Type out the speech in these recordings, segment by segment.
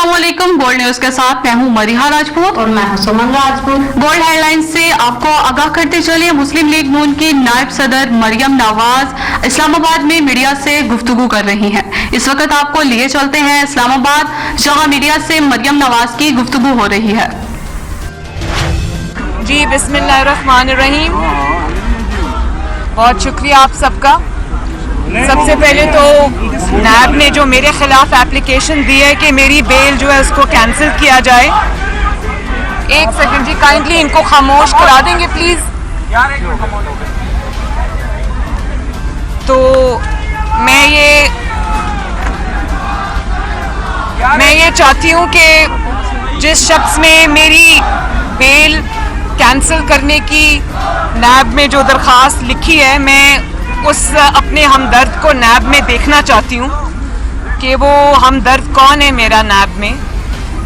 अस्सलामुअलैकुम। Gold news के साथ मैं हूं मरिहा राजपूत और मैं हूं सुमन राजपूत। गोल्ड हेडलाइंस से आपको आगाह करते चलिए। मुस्लिम लीग नून की नायब सदर मरियम नवाज इस्लामाबाद में मीडिया से गुफ्तगू कर रही हैं। इस वक्त आपको लिए चलते हैं इस्लामाबाद, जहां मीडिया से मरियम नवाज की गुफ्तगू हो रही है। जी बिस्मिल्लाहिर्रहमानिर्रहीम। बहुत शुक्रिया आप सबका। सबसे पहले तो नैब ने जो मेरे खिलाफ एप्लीकेशन दी है कि मेरी बेल जो है उसको कैंसिल किया जाए। एक सेकंड जी, काइंडली इनको खामोश करा देंगे प्लीज। तो मैं ये चाहती हूँ कि जिस शख्स में मेरी बेल कैंसिल करने की नैब में जो दरख्वास्त लिखी है, मैं उस अपने हमदर्द को नैब में देखना चाहती हूँ कि वो हमदर्द कौन है मेरा नैब में,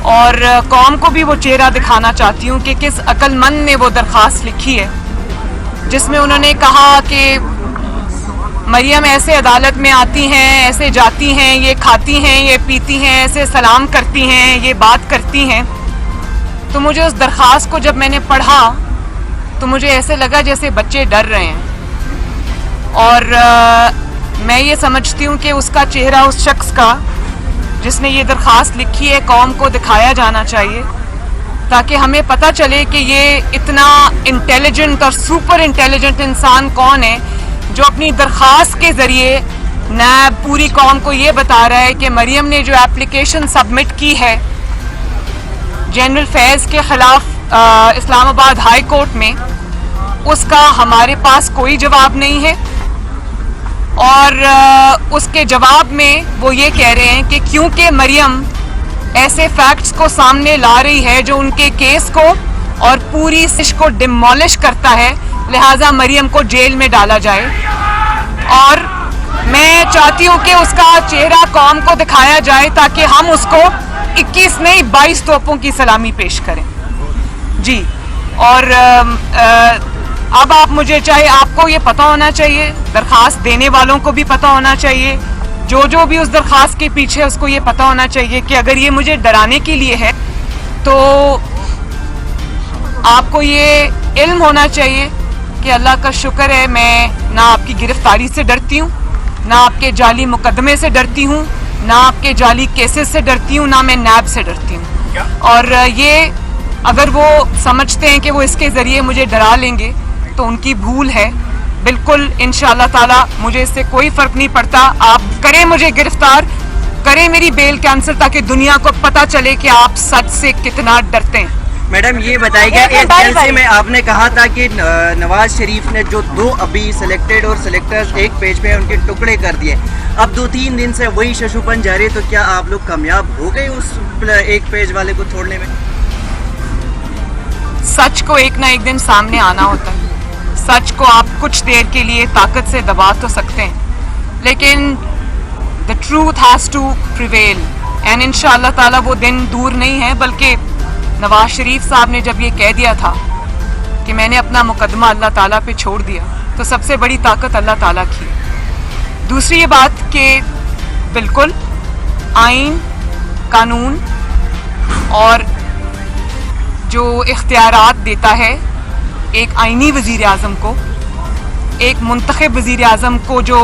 और कौम को भी वो चेहरा दिखाना चाहती हूँ कि किस अक्लमंद ने वो दरख्वास्त लिखी है जिसमें उन्होंने कहा कि मरियम ऐसे अदालत में आती हैं, ऐसे जाती हैं, ये खाती हैं, ये पीती हैं, ऐसे सलाम करती हैं, ये बात करती हैं। तो मुझे उस दरख्वास्त को जब मैंने पढ़ा तो मुझे ऐसे लगा जैसे बच्चे डर रहे हैं, और मैं ये समझती हूँ कि उसका चेहरा उस शख्स का जिसने ये दरख्वास्त लिखी है कौम को दिखाया जाना चाहिए, ताकि हमें पता चले कि ये इतना इंटेलिजेंट और सुपर इंटेलिजेंट इंसान कौन है जो अपनी दरख्वास्त के ज़रिए नैब पूरी कौम को ये बता रहा है कि मरियम ने जो एप्लीकेशन सबमिट की है जनरल फैज़ के ख़िलाफ़ इस्लामाबाद हाई कोर्ट में, उसका हमारे पास कोई जवाब नहीं है। और उसके जवाब में वो ये कह रहे हैं कि क्योंकि मरियम ऐसे फैक्ट्स को सामने ला रही है जो उनके केस को और पूरी सिश को डिमोलिश करता है, लिहाजा मरियम को जेल में डाला जाए। और मैं चाहती हूँ कि उसका चेहरा कौम को दिखाया जाए ताकि हम उसको 21 नहीं 22 तोपों की सलामी पेश करें जी। और अब आप मुझे, चाहे आपको ये पता होना चाहिए, दरख्वास्त देने वालों को भी पता होना चाहिए, जो भी उस दरख्वास्त के पीछे है उसको ये पता होना चाहिए कि अगर ये मुझे डराने के लिए है तो आपको ये इल्म होना चाहिए कि अल्लाह का शुक्र है मैं ना आपकी गिरफ्तारी से डरती हूँ, ना आपके जाली मुकदमे से डरती हूँ, ना आपके जाली केसेस से डरती हूँ, ना मैं नैब से डरती हूँ। और ये अगर वो समझते हैं कि वो इसके ज़रिए मुझे डरा लेंगे तो उनकी भूल है। बिल्कुल इंशाअल्लाह ताला मुझे इससे कोई फ़र्क नहीं पड़ता। आप करें मुझे गिरफ्तार, करें मेरी बेल कैंसिल, ताकि दुनिया को पता चले कि आप सच से कितना डरते हैं। मैडम ये बताइएगा, एक जलसे में आपने कहा था कि नवाज शरीफ ने जो 2 अभी सिलेक्टेड और सिलेक्टर्स एक पेज पे उनके टुकड़े कर दिए, अब 2-3 दिन से वही शशुपन जारी, तो क्या आप लोग कामयाब हो गए उस एक पेज वाले को तोड़ने में? सच को एक ना एक दिन सामने आना होता है। सच को आप कुछ देर के लिए ताकत से दबा तो सकते हैं, लेकिन the truth has to prevail, and इंशाअल्लाह ताला वो दिन दूर नहीं है। बल्कि नवाज शरीफ साहब ने जब ये कह दिया था कि मैंने अपना मुकदमा अल्लाह ताला पे छोड़ दिया, तो सबसे बड़ी ताकत अल्लाह ताला की। दूसरी ये बात कि बिल्कुल आइन, कानून और जो इख्तियारात देता है एक आइनी वज़ीर आज़म को, एक मुंतखब वज़ीर आज़म को जो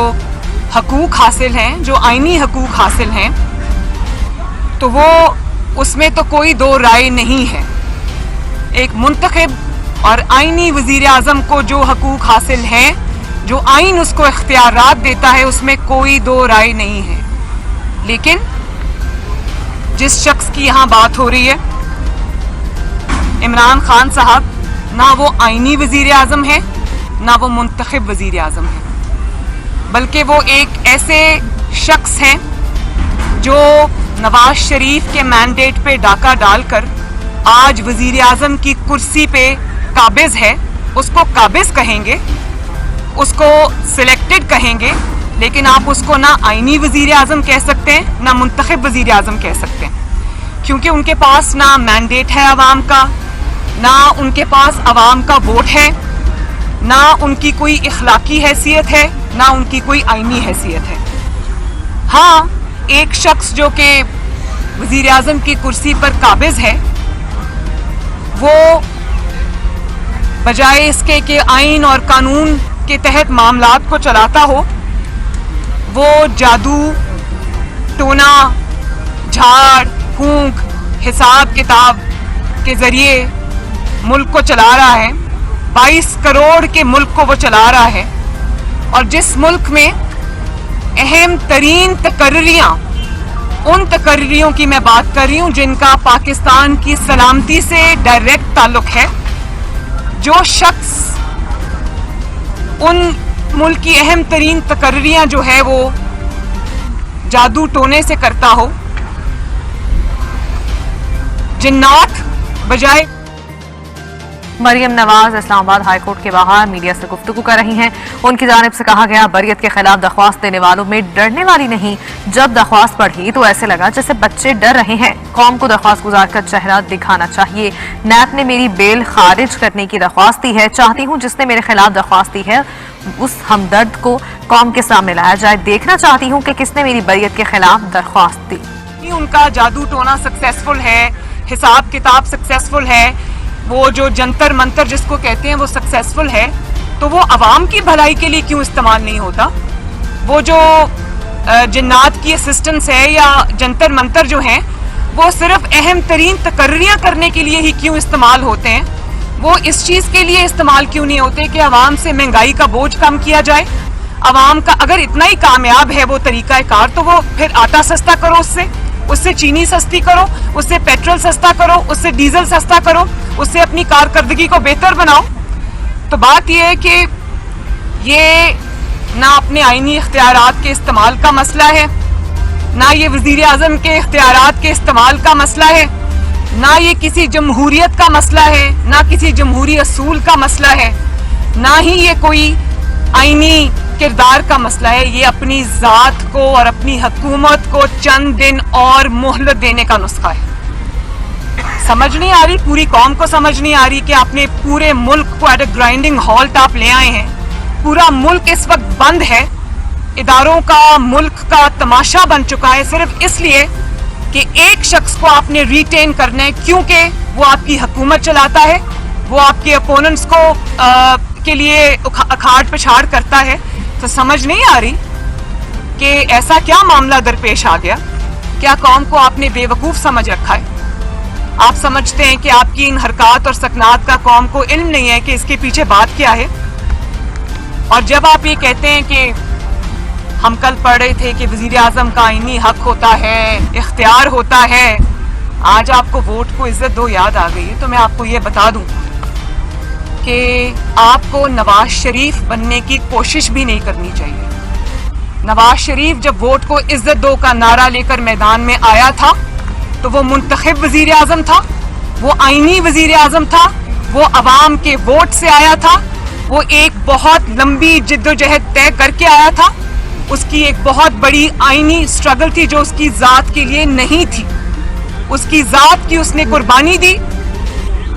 हकूक़ हासिल हैं, जो आइनी हकूक़ हासिल हैं, तो वो उसमें तो कोई दो राय नहीं है। एक मुंतखब और आइनी वज़ीर आज़म को जो हकूक़ हासिल हैं, जो आइन उसको इख्तियारात देता है, उसमें कोई दो राय नहीं है। लेकिन जिस शख्स की यहाँ बात हो रही है, इमरान खान साहब, ना वो आइनी वज़ीर आज़म है, ना वो मुंतखब वज़ीर आज़म है, बल्कि वो एक ऐसे शख्स हैं जो नवाज शरीफ के मैंडेट पे डाका डालकर आज वज़ीर आज़म की कुर्सी पे काबिज़ है। उसको काबिज़ कहेंगे, उसको सिलेक्टेड कहेंगे, लेकिन आप उसको ना आइनी वज़ीर आज़म कह सकते हैं, ना मुंतखब वज़ीर आज़म कह सकते हैं, क्योंकि उनके पास ना मैंडेट है आवाम का, ना उनके पास आवाम का वोट है, ना उनकी कोई इखलाकी हैसियत है, ना उनकी कोई आइनी हैसियत है। हाँ, एक शख्स जो कि वज़ीर आज़म की कुर्सी पर काबिज है, वो बजाय इसके कि आइन और कानून के तहत मामलात को चलाता हो, वो जादू टोना झाड़ फूंक हिसाब किताब के ज़रिए मुल्क को चला रहा है। 22 करोड़ के मुल्क को वो चला रहा है। और जिस मुल्क में अहम तरीन तकर्रियाँ, उन तकर्रियों की मैं बात कर रही हूँ जिनका पाकिस्तान की सलामती से डायरेक्ट ताल्लुक है, जो शख्स उन मुल्क की अहम तरीन तकर्रियाँ जो है वो जादू टोने से करता हो, जिन्नात बजाय। मरियम नवाज इस्लामाबाद हाईकोर्ट के बाहर मीडिया से गुफ्तगू कर रही हैं। उनकी जानिब से कहा गया, बरियत के खिलाफ दरख्वास्त देने वालों में डरने वाली नहीं। जब दरख्वास्त पढ़ी तो ऐसे लगा जैसे बच्चे डर रहे हैं। कौम को दरख्वास्त गुजार का चेहरा दिखाना चाहिए। नैब ने मेरी बेल खारिज करने की दरख्वास्त दी है। चाहती हूँ जिसने मेरे खिलाफ दरख्वास्त दी है उस हमदर्द को कौम के सामने लाया जाए। देखना चाहती हूँ कि किसने मेरी बरियत के खिलाफ दरख्वास्त दी। उनका जादू टोना सक्सेसफुल है, हिसाब किताब सक्सेसफुल है, वो जो जंतर मंतर जिसको कहते हैं वो सक्सेसफुल है, तो वो अवाम की भलाई के लिए क्यों इस्तेमाल नहीं होता? वो जो जिन्नात की असिस्टेंस है या जंतर मंतर जो हैं, वो सिर्फ अहम तरीन तकर्रियाँ करने के लिए ही क्यों इस्तेमाल होते हैं? वो इस चीज़ के लिए इस्तेमाल क्यों नहीं होते कि अवाम से महंगाई का बोझ कम किया जाए? अवाम का अगर इतना ही कामयाब है वो तरीक़ाकार, तो वो फिर आटा सस्ता करो, उससे चीनी सस्ती करो, उससे पेट्रोल सस्ता करो, उससे डीजल सस्ता करो, उससे अपनी कारकर्दगी को बेहतर बनाओ। तो बात यह है कि ये ना अपने आईनी इख्तियारात के इस्तेमाल का मसला है, ना ये वज़ीर आज़म के इख्तियारात के इस्तेमाल का मसला है, ना ये किसी जमहूरियत का मसला है, ना किसी जमहूरी असूल का मसला है, ना ही ये कोई आईनी किरदार का मसला है। ये अपनी ज़ात को और अपनी हुकूमत को चंद दिन और मोहलत देने का नुस्खा है। समझ नहीं आ रही, पूरी कौम को समझ नहीं आ रही कि आपने पूरे मुल्क को एट अ ग्राइंडिंग हॉल्ट आप ले आए हैं। पूरा मुल्क इस वक्त बंद है, इदारों का, मुल्क का तमाशा बन चुका है, सिर्फ इसलिए कि एक शख्स को आपने रिटेन करना है, क्योंकि वो आपकी हुकूमत चलाता है, वो आपके अपोनेंट्स को के लिए अखाड़ पछाड़ करता है। तो समझ नहीं आ रही कि ऐसा क्या मामला दरपेश आ गया? क्या कौम को आपने बेवकूफ़ समझ रखा है? आप समझते हैं कि आपकी इन हरकत और सकनात का कौम को इल्म नहीं है कि इसके पीछे बात क्या है। और जब आप ये कहते हैं कि हम कल पढ़ रहे थे कि वज़ीर आज़म का आईनी हक होता है, इख्तियार होता है, आज आपको वोट को इज्जत दो याद आ गई है, तो मैं आपको ये बता दूं कि आपको नवाज शरीफ बनने की कोशिश भी नहीं करनी चाहिए। नवाज शरीफ जब वोट को इज्जत दो का नारा लेकर मैदान में आया था तो वो मुंतखब वज़ीर आज़म था, वो आईनी वज़ीर आज़म था, वो अवाम के वोट से आया था, वो एक बहुत लंबी जिद्दोजहद तय करके आया था, उसकी एक बहुत बड़ी आईनी स्ट्रगल थी जो उसकी ज़ात के लिए नहीं थी। उसकी ज़ात की उसने कुर्बानी दी,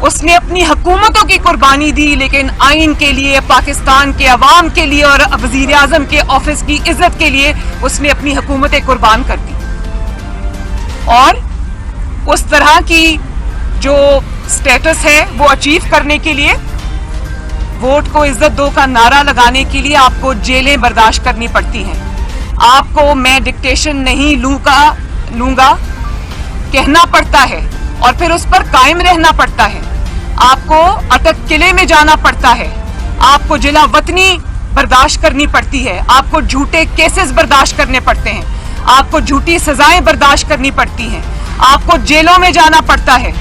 उसने अपनी हुकूमतों की कुर्बानी दी, लेकिन आइन के लिए, पाकिस्तान के अवाम के लिए और वज़ीर आज़म के ऑफिस की इज्जत के लिए उसने अपनी हुकूमतें कुर्बान कर दी। और उस तरह की जो स्टेटस है वो अचीव करने के लिए, वोट को इज्जत दो का नारा लगाने के लिए आपको जेलें बर्दाश्त करनी पड़ती हैं। आपको मैं डिक्टेशन नहीं लूंगा कहना पड़ता है और फिर उस पर कायम रहना पड़ता है। आपको अटक किले में जाना पड़ता है, आपको जिला वतनी बर्दाश्त करनी पड़ती है, आपको झूठे केसेस बर्दाश्त करने पड़ते हैं, आपको झूठी सजाएं बर्दाश्त करनी पड़ती हैं, आपको जेलों में जाना पड़ता है,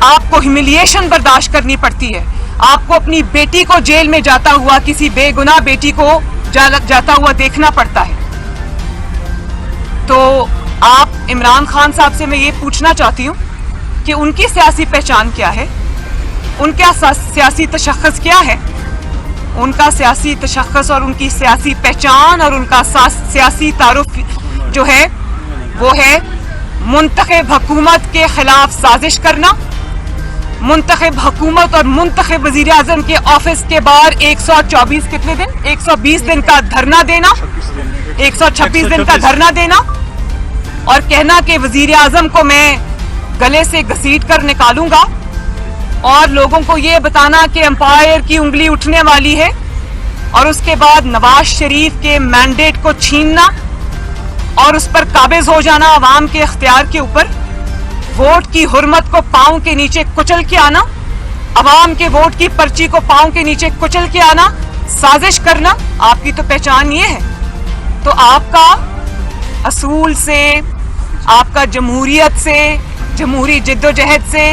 आपको ह्यूमिलिएशन बर्दाश्त करनी पड़ती है, आपको अपनी बेटी को जेल में जाता हुआ, किसी बेगुनाह बेटी को जाता हुआ देखना पड़ता है। तो आप इमरान खान साहब से मैं ये पूछना चाहती हूँ कि उनकी सियासी पहचान क्या है, उनका सियासी तशख़्ख़ुस क्या है? उनका सियासी तशख़्ख़ुस और उनकी सियासी पहचान और उनका सियासी तारुफ जो है वो है मुंतखब हुकूमत के खिलाफ साजिश करना, मुंतखब हुकूमत और मुंतखब वज़ीर आज़म के ऑफिस के बाहर 124 कितने दिन 120 दिन का धरना देना, 126 दिन का धरना देना, और कहना कि वजीर आजम को मैं गले से घसीट कर निकालूंगा और लोगों को ये बताना कि एम्पायर की उंगली उठने वाली है, और उसके बाद नवाज शरीफ के मैंडेट को छीनना और उस पर काबिज हो जाना अवाम के इख्तियार के ऊपर, वोट की हुर्मत को पांव के नीचे कुचल के आना, अवाम के वोट की पर्ची को पांव के नीचे कुचल के आना, साजिश करना, आपकी तो पहचान ये है। तो आपका असूल से, आपका जमहूरियत से, जमहूरी जिद्दोजहद से,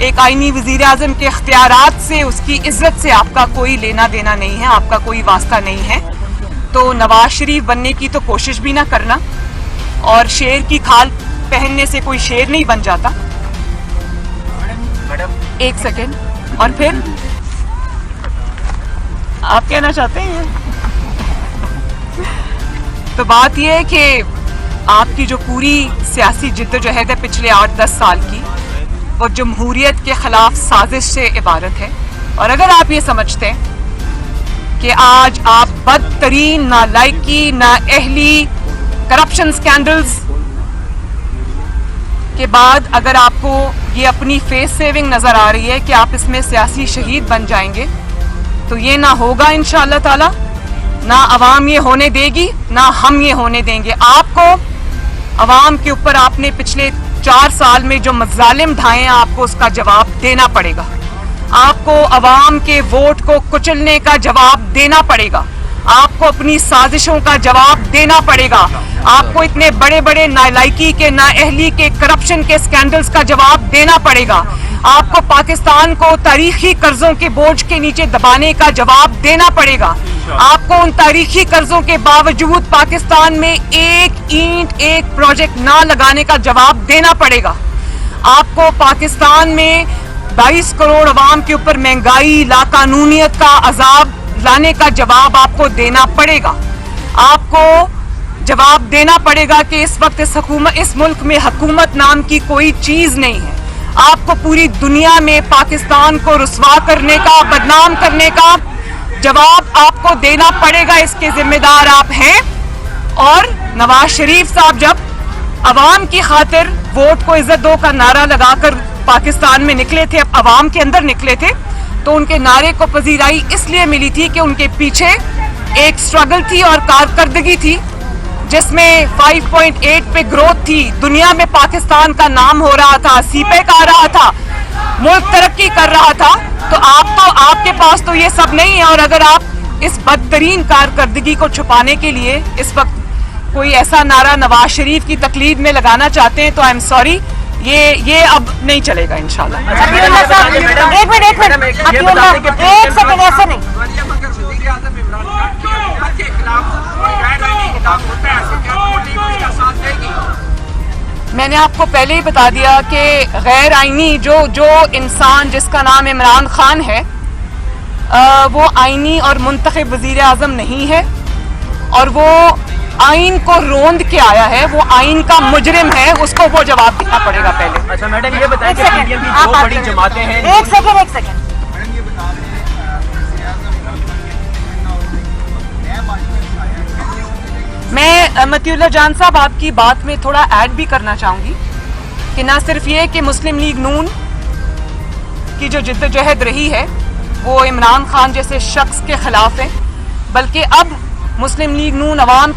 एक आईनी वजीर आजम के इख्तियारात से, उसकी इज्जत से आपका कोई लेना देना नहीं है, आपका कोई वास्ता नहीं है। तो नवाज शरीफ बनने की तो कोशिश भी ना करना, और शेर की खाल पहनने से कोई शेर नहीं बन जाता। एक सेकेंड, और फिर आप कहना चाहते हैं? तो बात यह है कि आपकी जो पूरी सियासी जिद्दोजहद है पिछले 8-10 साल की, वो जमहूरियत के खिलाफ साजिश से इबारत है। और अगर आप ये समझते हैं कि आज आप बदतरीन, नालायकी, नाअहली, करप्शन स्कैंडल्स के बाद अगर आपको ये अपनी फेस सेविंग नजर आ रही है कि आप इसमें सियासी शहीद बन जाएंगे, तो ये ना होगा इंशाअल्लाह ताला, ना अवाम ये होने देगी, ना हम ये होने देंगे। आपको अवाम के ऊपर आपने पिछले 4 साल में जो मज़ालिम ढाए हैं, आपको उसका जवाब देना पड़ेगा। आपको अवाम के वोट को कुचलने का जवाब देना पड़ेगा। आपको अपनी साजिशों का जवाब देना पड़ेगा। आपको इतने बड़े बड़े नालायकी के, नाअहली के, करप्शन के स्कैंडल्स का जवाब देना पड़ेगा। आपको पाकिस्तान को तारीखी कर्जों के बोझ के नीचे दबाने का जवाब देना पड़ेगा। आपको उन तारीखी कर्जों के बावजूद पाकिस्तान में एक ईंट, एक प्रोजेक्ट ना लगाने का जवाब देना पड़ेगा। आपको पाकिस्तान में 22 करोड़ अवाम के ऊपर महंगाई, लाकानूनियत का अजाब लाने का जवाब आपको देना पड़ेगा। आपको जवाब देना पड़ेगा कि इस वक्त इस मुल्क में हुकूमत नाम की कोई चीज नहीं है। आपको पूरी दुनिया में पाकिस्तान को रुस्वा करने का, बदनाम करने का जवाब आपको देना पड़ेगा। इसके जिम्मेदार आप हैं। और नवाज शरीफ साहब जब अवाम की खातिर वोट को इज्जत दो का नारा लगाकर पाकिस्तान में निकले थे, अब अवाम के अंदर निकले थे, तो उनके नारे को पजीराई इसलिए मिली थी कि उनके पीछे एक स्ट्रगल थी और कारकर्दगी थी जिसमें 5.8 पे ग्रोथ थी। दुनिया में पाकिस्तान का नाम हो रहा था, सीपेक आ रहा था, मुल्क तरक्की कर रहा था। तो आपके पास तो ये सब नहीं है। और अगर आप इस बदतरीन कारकर्दगी को छुपाने के लिए इस वक्त कोई ऐसा नारा नवाज शरीफ की तकलीद में लगाना चाहते हैं, तो आई एम सॉरी, ये अब नहीं चलेगा इंशाल्लाह। एक मिनट एक सेकंड, ऐसे नहीं। मैंने आपको पहले ही बता दिया कि गैर आईनी जो इंसान जिसका नाम इमरान खान है, वो आईनी और मुंतखब वजीर आजम नहीं है, और वो आइन को रोंद के आया है, वो आइन का मुजरिम है, उसको वो जवाब देना पड़ेगा पहले। अच्छा मैडम, ये बताएं कि पीडीएम की दो बड़ी जमातें हैं। एक सेकंड। मैं मतीउल्लाह जान साहब आपकी बात में थोड़ा ऐड भी करना चाहूंगी कि ना सिर्फ ये कि मुस्लिम लीग नून की जो जिद्दोजहद रही है वो इमरान खान जैसे शख्स के खिलाफ है, बल्कि अब मुस्लिम लीग नून अवाम